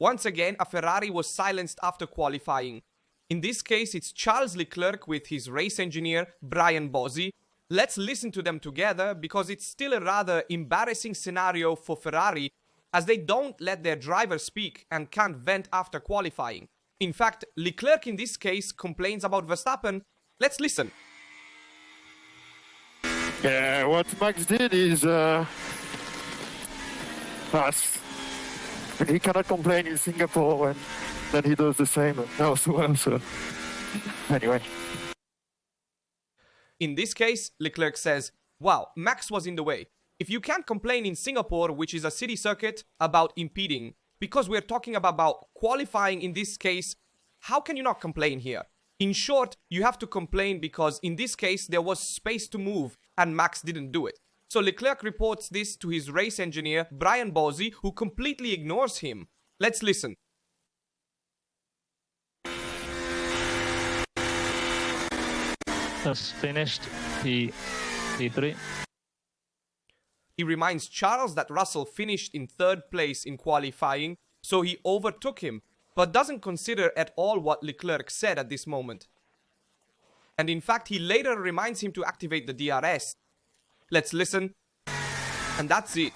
Once again, a Ferrari was silenced after qualifying. In this case, it's Charles Leclerc with his race engineer, Brian Bozzi. Let's listen to them together because it's still a rather embarrassing scenario for Ferrari as they don't let their driver speak and can't vent after qualifying. In fact, Leclerc in this case complains about Verstappen. Let's listen. Yeah, what Max did is fast. He cannot complain in Singapore and then he does the same elsewhere, so anyway. In this case, Leclerc says, wow, Max was in the way. If you can't complain in Singapore, which is a city circuit, about impeding, because we're talking about qualifying in this case, how can you not complain here? In short, you have to complain because in this case, there was space to move and Max didn't do it. So Leclerc reports this to his race engineer, Brian Bozzi, who completely ignores him. Let's listen. Just finished P3. He reminds Charles that Russell finished in third place in qualifying, so he overtook him, but doesn't consider at all what Leclerc said at this moment. And in fact, he later reminds him to activate the DRS. Let's listen. And that's it.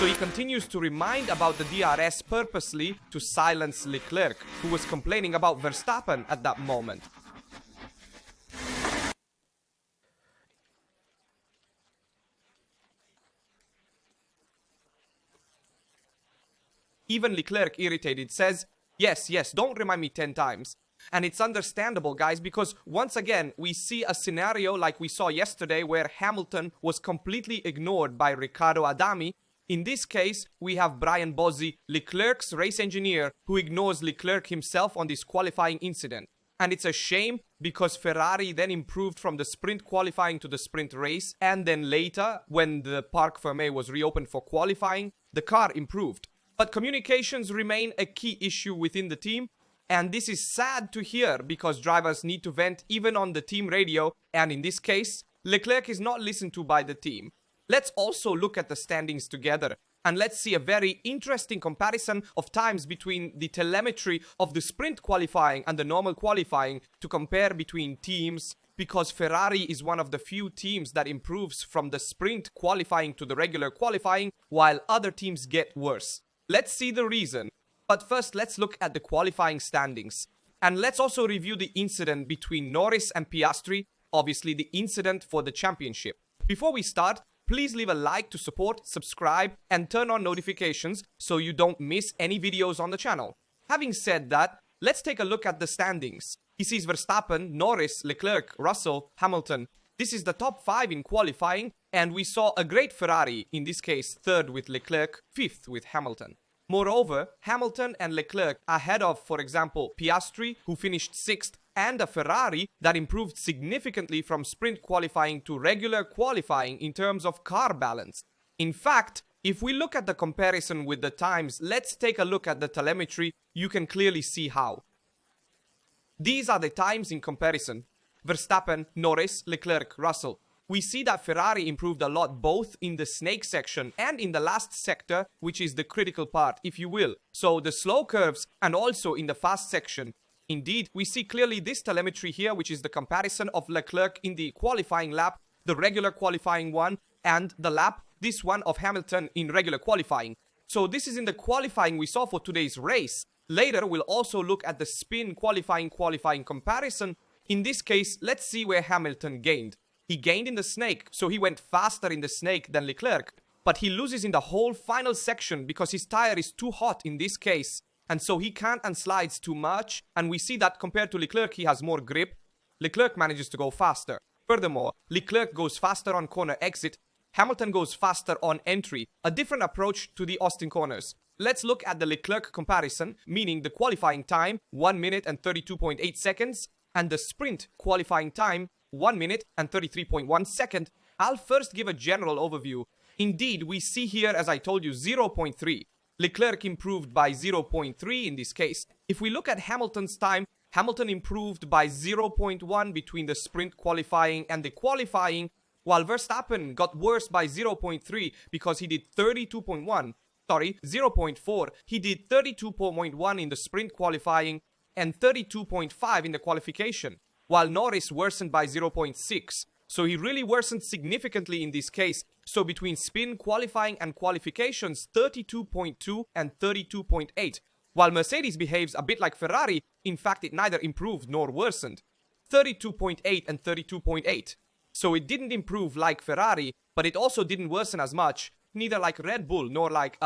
So he continues to remind about the DRS purposely to silence Leclerc, who was complaining about Verstappen at that moment. Even Leclerc, irritated, says, yes, don't remind me 10 times. And it's understandable, guys, because once again, we see a scenario like we saw yesterday where Hamilton was completely ignored by Riccardo Adami. In this case, we have Brian Bozzi, Leclerc's race engineer, who ignores Leclerc himself on this qualifying incident. And it's a shame because Ferrari then improved from the sprint qualifying to the sprint race, and then later, when the Parc Fermé was reopened for qualifying, the car improved. But communications remain a key issue within the team, and this is sad to hear because drivers need to vent even on the team radio, and in this case, Leclerc is not listened to by the team. Let's also look at the standings together, and let's see a very interesting comparison of times between the telemetry of the sprint qualifying and the normal qualifying to compare between teams, because Ferrari is one of the few teams that improves from the sprint qualifying to the regular qualifying, while other teams get worse. Let's see the reason. But first, let's look at the qualifying standings. And let's also review the incident between Norris and Piastri, obviously the incident for the championship. Before we start, please leave a like to support, subscribe, and turn on notifications so you don't miss any videos on the channel. Having said that, let's take a look at the standings. He sees Verstappen, Norris, Leclerc, Russell, Hamilton. This is the top 5 in qualifying, and we saw a great Ferrari, in this case 3rd with Leclerc, 5th with Hamilton. Moreover, Hamilton and Leclerc ahead of, for example, Piastri, who finished 6th, and a Ferrari that improved significantly from sprint qualifying to regular qualifying in terms of car balance. In fact, if we look at the comparison with the times, let's take a look at the telemetry. You can clearly see how. These are the times in comparison. Verstappen, Norris, Leclerc, Russell. We see that Ferrari improved a lot both in the snake section and in the last sector, which is the critical part, if you will. So the slow curves and also in the fast section. Indeed, we see clearly this telemetry here, which is the comparison of Leclerc in the qualifying lap, the regular qualifying one, and the lap, this one of Hamilton in regular qualifying. So this is in the qualifying we saw for today's race. Later, we'll also look at the spin qualifying comparison. In this case, let's see where Hamilton gained. He gained in the snake, so he went faster in the snake than Leclerc. But he loses in the whole final section because his tire is too hot in this case. And so he can't and slides too much. And we see that compared to Leclerc, he has more grip. Leclerc manages to go faster. Furthermore, Leclerc goes faster on corner exit. Hamilton goes faster on entry. A different approach to the Austin corners. Let's look at the Leclerc comparison, meaning the qualifying time, 1 minute and 32.8 seconds. And the sprint qualifying time, 1 minute and 33.1 seconds. I'll first give a general overview. Indeed, we see here, as I told you, 0.3. Leclerc improved by 0.3 in this case. If we look at Hamilton's time, Hamilton improved by 0.1 between the sprint qualifying and the qualifying, while Verstappen got worse by 0.3 because he did 32.1. Sorry, 0.4. He did 32.1 in the sprint qualifying and 32.5 in the qualification, while Norris worsened by 0.6. So he really worsened significantly in this case. So between spin qualifying and qualifications, 32.2 and 32.8. While Mercedes behaves a bit like Ferrari, in fact it neither improved nor worsened. 32.8 and 32.8. So it didn't improve like Ferrari, but it also didn't worsen as much, neither like Red Bull nor like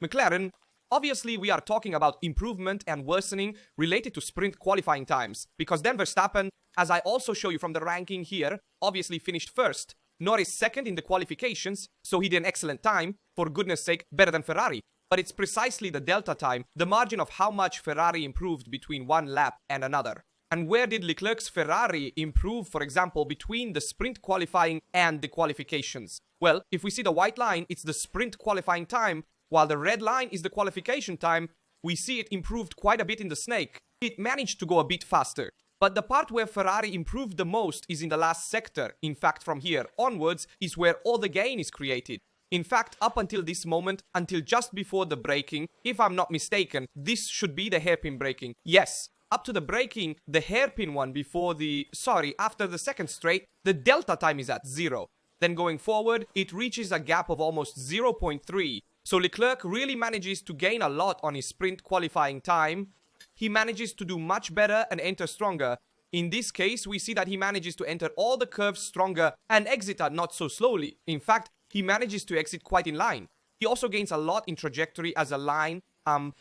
McLaren. Obviously, we are talking about improvement and worsening related to sprint qualifying times, because then Verstappen, as I also show you from the ranking here, obviously finished first. Norris second in the qualifications, so he did an excellent time, for goodness sake, better than Ferrari. But it's precisely the delta time, the margin of how much Ferrari improved between one lap and another. And where did Leclerc's Ferrari improve, for example, between the sprint qualifying and the qualifications? Well, if we see the white line, it's the sprint qualifying time, while the red line is the qualification time. We see it improved quite a bit in the snake. It managed to go a bit faster. But the part where Ferrari improved the most is in the last sector. In fact, from here onwards is where all the gain is created. In fact, up until this moment, until just before the braking, if I'm not mistaken, this should be the hairpin braking. Yes. Up to the braking, the hairpin one after the second straight, the delta time is at 0. Then going forward, it reaches a gap of almost 0.3. So Leclerc really manages to gain a lot on his sprint qualifying time. He manages to do much better and enter stronger. In this case, we see that he manages to enter all the curves stronger and exit not so slowly. In fact, he manages to exit quite in line. He also gains a lot in trajectory as a line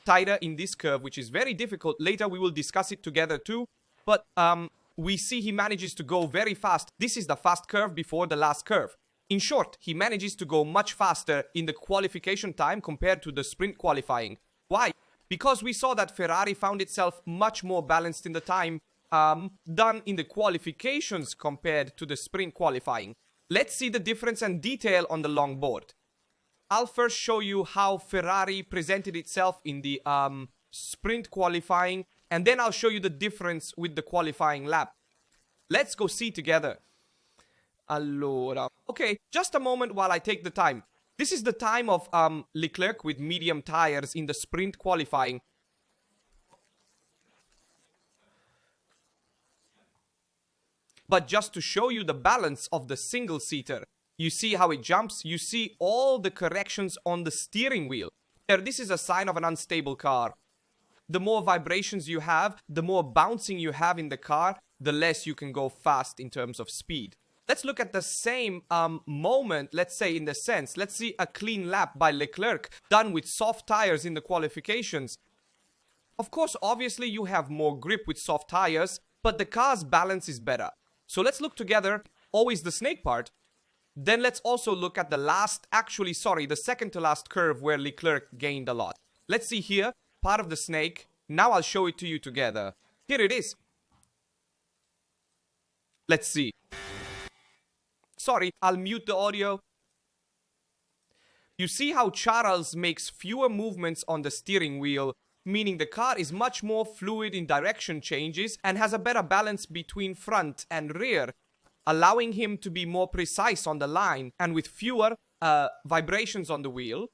tighter in this curve, which is very difficult. Later we will discuss it together too. But we see he manages to go very fast. This is the fast curve before the last curve. In short, he manages to go much faster in the qualification time compared to the sprint qualifying. Why? Because we saw that Ferrari found itself much more balanced in the time done in the qualifications compared to the sprint qualifying. Let's see the difference and detail on the long board. I'll first show you how Ferrari presented itself in the sprint qualifying, and then I'll show you the difference with the qualifying lap. Let's go see together. Allora, okay, just a moment while I take the time. This is the time of Leclerc with medium tires in the sprint qualifying. But just to show you the balance of the single-seater. You see how it jumps? You see all the corrections on the steering wheel. This is a sign of an unstable car. The more vibrations you have, the more bouncing you have in the car, the less you can go fast in terms of speed. Let's look at the same moment, let's say in the sense. Let's see a clean lap by Leclerc done with soft tires in the qualifications. Of course, obviously you have more grip with soft tires, but the car's balance is better. So let's look together, always the snake part. Then let's also look at the second to last curve where Leclerc gained a lot. Let's see here, part of the snake. Now I'll show it to you together. Here it is. Let's see. Sorry, I'll mute the audio. You see how Charles makes fewer movements on the steering wheel, meaning the car is much more fluid in direction changes and has a better balance between front and rear, allowing him to be more precise on the line and with fewer vibrations on the wheel.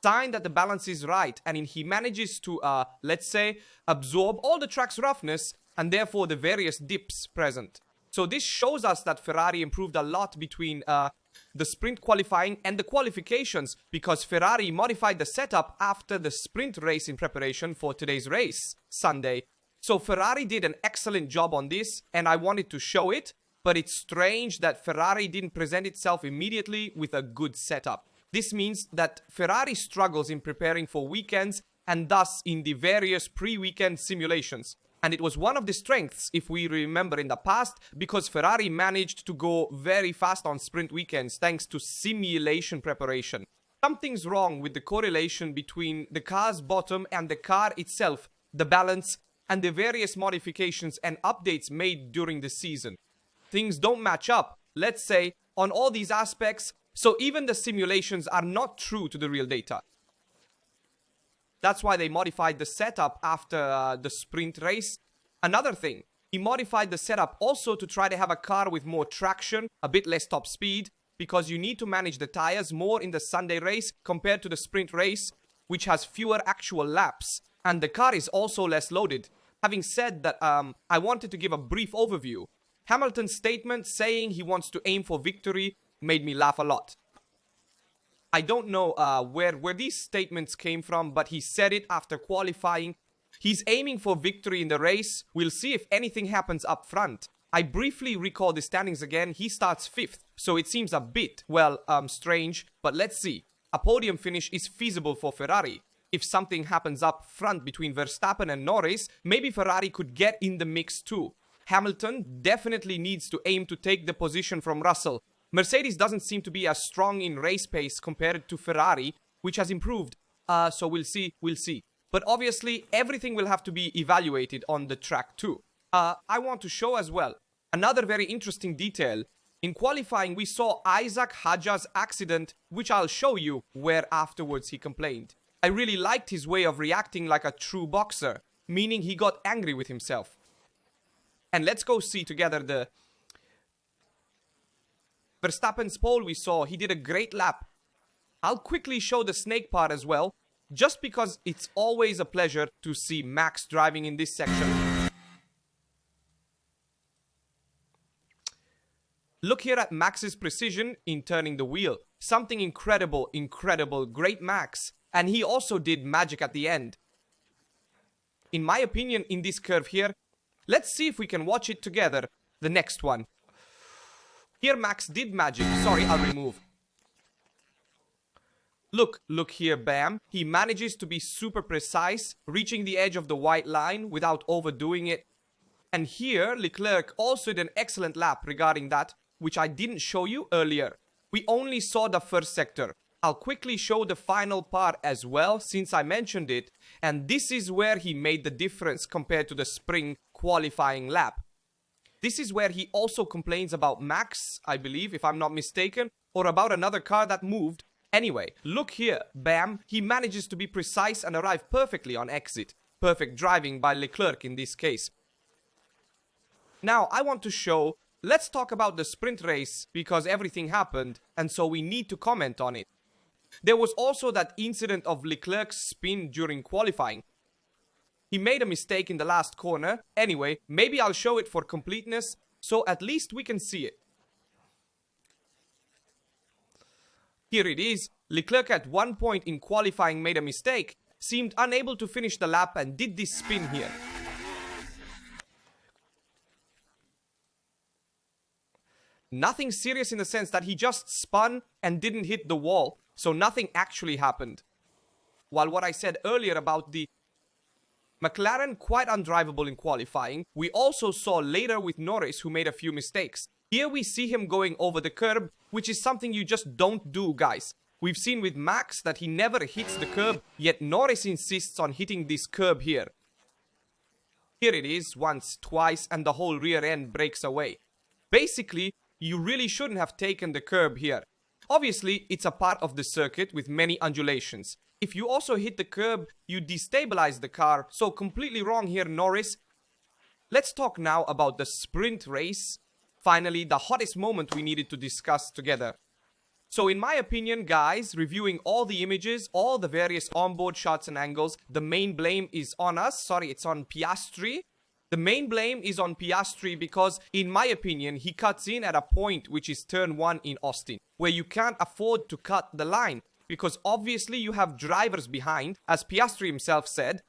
Sign that the balance is right, and he manages to, let's say, absorb all the track's roughness and therefore the various dips present. So this shows us that Ferrari improved a lot between the sprint qualifying and the qualifications, because Ferrari modified the setup after the sprint race in preparation for today's race, Sunday. So Ferrari did an excellent job on this, and I wanted to show it. But it's strange that Ferrari didn't present itself immediately with a good setup. This means that Ferrari struggles in preparing for weekends and thus in the various pre-weekend simulations. And it was one of the strengths, if we remember in the past, because Ferrari managed to go very fast on sprint weekends thanks to simulation preparation. Something's wrong with the correlation between the car's bottom and the car itself, the balance, and the various modifications and updates made during the season. Things don't match up, let's say, on all these aspects, so even the simulations are not true to the real data. That's why they modified the setup after the sprint race, Another thing, he modified the setup also to try to have a car with more traction, a bit less top speed, because you need to manage the tires more in the Sunday race compared to the sprint race, which has fewer actual laps. And the car is also less loaded. Having said that, I wanted to give a brief overview. Hamilton's statement saying he wants to aim for victory made me laugh a lot. I don't know where these statements came from, but he said it after qualifying. He's aiming for victory in the race. We'll see if anything happens up front. I briefly recall the standings again. He starts 5th, so it seems a bit, well, strange, but let's see. A podium finish is feasible for Ferrari. If something happens up front between Verstappen and Norris, maybe Ferrari could get in the mix too. Hamilton definitely needs to aim to take the position from Russell. Mercedes doesn't seem to be as strong in race pace compared to Ferrari, which has improved. So we'll see. But obviously, everything will have to be evaluated on the track too. I want to show as well another very interesting detail. In qualifying, we saw Isaac Hadjar's accident, which I'll show you, where afterwards he complained. I really liked his way of reacting like a true boxer, meaning he got angry with himself. And let's go see together the Verstappen's pole we saw. He did a great lap. I'll quickly show the snake part as well, just because it's always a pleasure to see Max driving in this section. Look here at Max's precision in turning the wheel. Something incredible, great Max. And he also did magic at the end. In my opinion, in this curve here, let's see if we can watch it together, the next one. Here Max did magic. Sorry, I'll remove. Look here, bam. He manages to be super precise, reaching the edge of the white line without overdoing it. And here, Leclerc also did an excellent lap regarding that, which I didn't show you earlier. We only saw the first sector. I'll quickly show the final part as well, since I mentioned it, and this is where he made the difference compared to the spring qualifying lap. This is where he also complains about Max, I believe, if I'm not mistaken, or about another car that moved. Anyway, look here, bam, he manages to be precise and arrive perfectly on exit. Perfect driving by Leclerc in this case. Now, I want to show, let's talk about the sprint race, because everything happened, and so we need to comment on it. There was also that incident of Leclerc's spin during qualifying. He made a mistake in the last corner. Anyway, maybe I'll show it for completeness, so at least we can see it. Here it is. Leclerc at one point in qualifying made a mistake, seemed unable to finish the lap and did this spin here. Nothing serious in the sense that he just spun and didn't hit the wall, so nothing actually happened. While what I said earlier about the McLaren quite undrivable in qualifying, we also saw later with Norris who made a few mistakes. Here we see him going over the curb, which is something you just don't do, guys. We've seen with Max that he never hits the curb, yet Norris insists on hitting this curb here. Here it is, once, twice, and the whole rear end breaks away. Basically, you really shouldn't have taken the curb here. Obviously, it's a part of the circuit with many undulations. If you also hit the curb, you destabilize the car, so completely wrong here, Norris. Let's talk now about the sprint race. Finally, the hottest moment we needed to discuss together. So in my opinion, guys, reviewing all the images, all the various onboard shots and angles, the main blame is on us. Sorry, it's on Piastri. The main blame is on Piastri because, in my opinion, he cuts in at a point which is turn 1 in Austin, where you can't afford to cut the line, because obviously you have drivers behind, as Piastri himself said.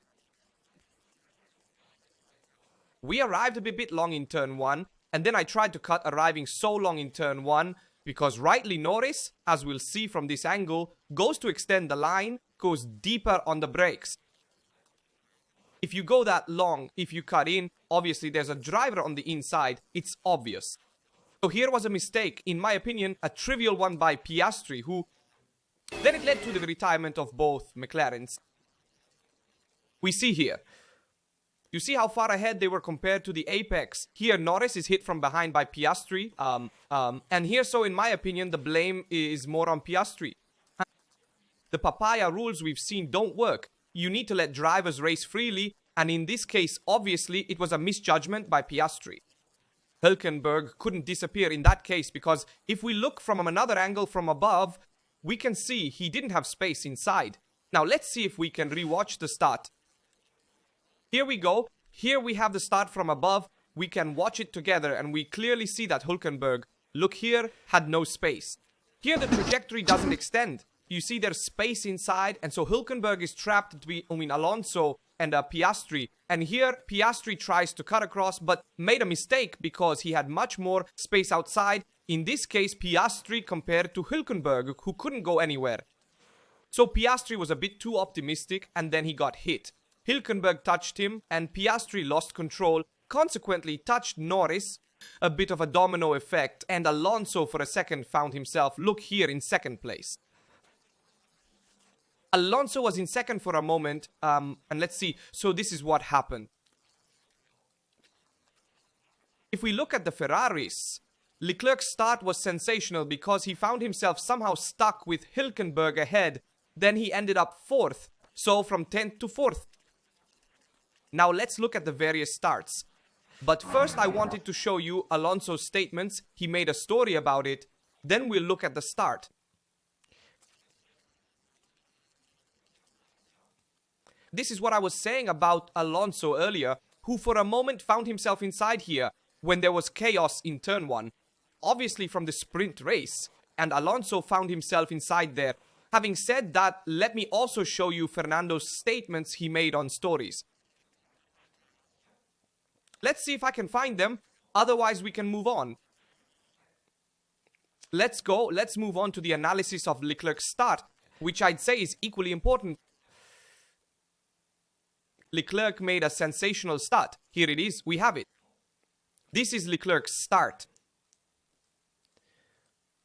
We arrived a bit long in turn 1, and then I tried to cut arriving so long in turn 1, because rightly Norris, as we'll see from this angle, goes to extend the line, goes deeper on the brakes. If you go that long, if you cut in, obviously there's a driver on the inside, it's obvious. So here was a mistake, in my opinion, a trivial one by Piastri, who then it led to the retirement of both McLarens. We see here. You see how far ahead they were compared to the apex. Here Norris is hit from behind by Piastri. And here, so in my opinion, the blame is more on Piastri. The papaya rules we've seen don't work. You need to let drivers race freely, And in this case, obviously, it was a misjudgment by Piastri. Hülkenberg couldn't disappear in that case because if we look from another angle from above, we can see he didn't have space inside. Now let's see if we can rewatch the start. Here we go. Here we have the start from above. We can watch it together and we clearly see that Hülkenberg, look here, had no space. Here the trajectory doesn't extend. You see there's space inside, and so Hülkenberg is trapped between Alonso and Piastri. And here Piastri tries to cut across but made a mistake because he had much more space outside. In this case, Piastri compared to Hülkenberg, who couldn't go anywhere. So Piastri was a bit too optimistic and then he got hit. Hülkenberg touched him and Piastri lost control, consequently touched Norris. A bit of a domino effect, and Alonso for a second found himself, look here, in second place. Alonso was in second for a moment, and let's see, so this is what happened. If we look at the Ferraris, Leclerc's start was sensational because he found himself somehow stuck with Hülkenberg ahead, then he ended up 4th, so from 10th to 4th. Now let's look at the various starts. But first I wanted to show you Alonso's statements, he made a story about it, then we'll look at the start. This is what I was saying about Alonso earlier, who for a moment found himself inside here when there was chaos in turn 1. Obviously from the sprint race, and Alonso found himself inside there. Having said that, let me also show you Fernando's statements he made on stories. Let's see if I can find them, otherwise we can move on. Let's move on to the analysis of Leclerc's start, which I'd say is equally important. Leclerc made a sensational start. Here it is, we have it. This is Leclerc's start.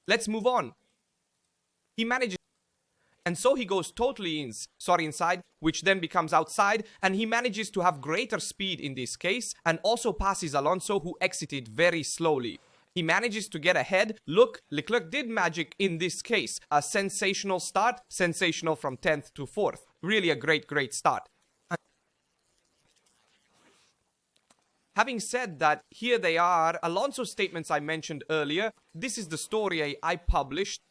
Let's move on. He manages, and so he goes totally inside, which then becomes outside, and he manages to have greater speed in this case, and also passes Alonso, who exited very slowly. He manages to get ahead. Look, Leclerc did magic in this case. A sensational start, sensational from 10th to 4th. Really a great start. Having said that, here they are, Alonso's statements I mentioned earlier. This is the story I published.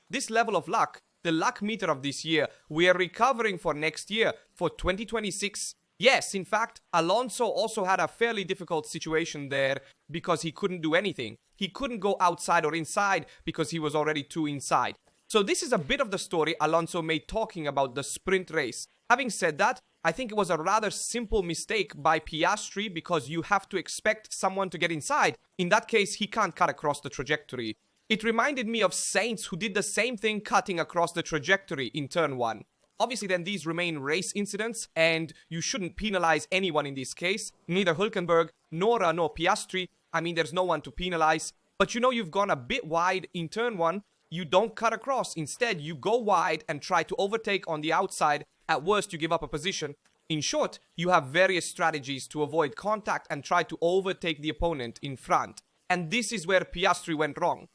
This level of luck, the luck meter of this year, we are recovering for next year, for 2026. Yes, in fact, Alonso also had a fairly difficult situation there because he couldn't do anything. He couldn't go outside or inside because he was already too inside. So this is a bit of the story Alonso made talking about the sprint race. Having said that, I think it was a rather simple mistake by Piastri because you have to expect someone to get inside. In that case, he can't cut across the trajectory. It reminded me of Sainz, who did the same thing cutting across the trajectory in turn 1. Obviously then these remain race incidents and you shouldn't penalize anyone in this case. Neither Hülkenberg nor Piastri. I mean, there's no one to penalize. But you know you've gone a bit wide in turn 1. You don't cut across. Instead, you go wide and try to overtake on the outside. At worst, you give up a position. In short, you have various strategies to avoid contact and try to overtake the opponent in front. And this is where Piastri went wrong.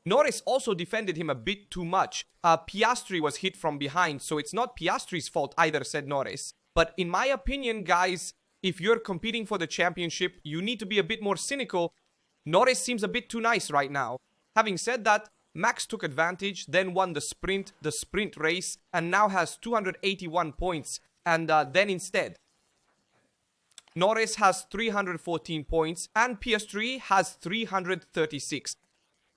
Norris also defended him a bit too much. Piastri was hit from behind, so it's not Piastri's fault either, said Norris. But in my opinion, guys, if you're competing for the championship, you need to be a bit more cynical. Norris seems a bit too nice right now. Having said that, Max took advantage, then won the sprint race, and now has 281 points. And then instead, Norris has 314 points, and Piastri has 336.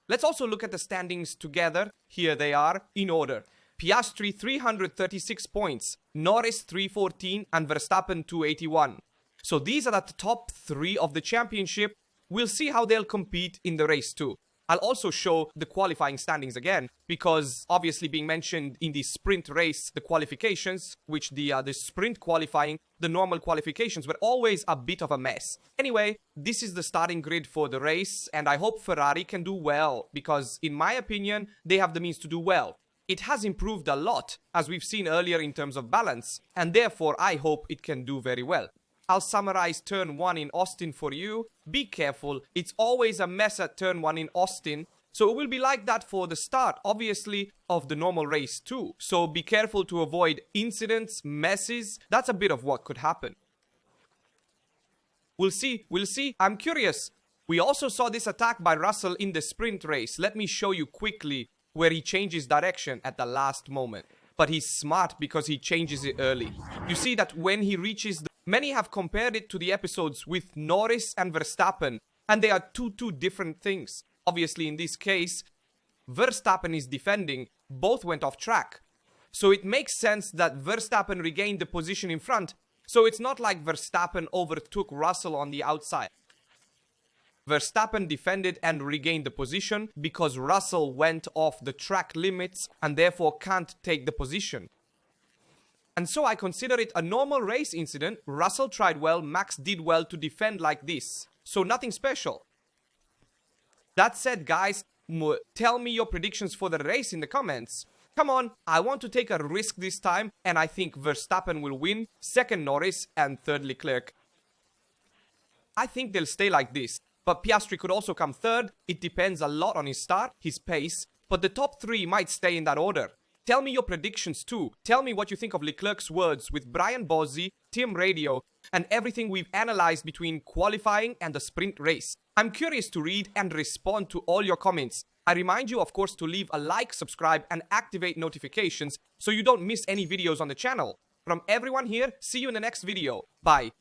Let's also look at the standings together. Here they are, in order. Piastri 336 points, Norris 314, and Verstappen 281. So these are the top 3 of the championship. We'll see how they'll compete in the race too. I'll also show the qualifying standings again, because obviously being mentioned in the sprint race, the qualifications, which the sprint qualifying, the normal qualifications were always a bit of a mess. Anyway, this is the starting grid for the race, and I hope Ferrari can do well, because in my opinion, they have the means to do well. It has improved a lot, as we've seen earlier in terms of balance, and therefore I hope it can do very well. I'll summarize turn 1 in Austin for you. Be careful, it's always a mess at turn 1 in Austin, so it will be like that for the start, obviously, of the normal race too. So be careful to avoid incidents, messes, that's a bit of what could happen. We'll see. I'm curious. We also saw this attack by Russell in the sprint race. Let me show you quickly where he changes direction at the last moment. But he's smart because he changes it early. You see that when he reaches the... Many have compared it to the episodes with Norris and Verstappen, and they are two different things. Obviously, in this case, Verstappen is defending. Both went off track. So it makes sense that Verstappen regained the position in front. So it's not like Verstappen overtook Russell on the outside. Verstappen defended and regained the position because Russell went off the track limits and therefore can't take the position. And so I consider it a normal race incident. Russell tried well, Max did well to defend like this. So nothing special. That said, guys, tell me your predictions for the race in the comments. Come on, I want to take a risk this time, and I think Verstappen will win, second Norris, and third Leclerc. I think they'll stay like this. But Piastri could also come third. It depends a lot on his start, his pace. But the top three might stay in that order. Tell me your predictions too. Tell me what you think of Leclerc's words with Brian Bozzi, Team Radio, and everything we've analyzed between qualifying and the sprint race. I'm curious to read and respond to all your comments. I remind you, of course, to leave a like, subscribe, and activate notifications so you don't miss any videos on the channel. From everyone here, see you in the next video. Bye.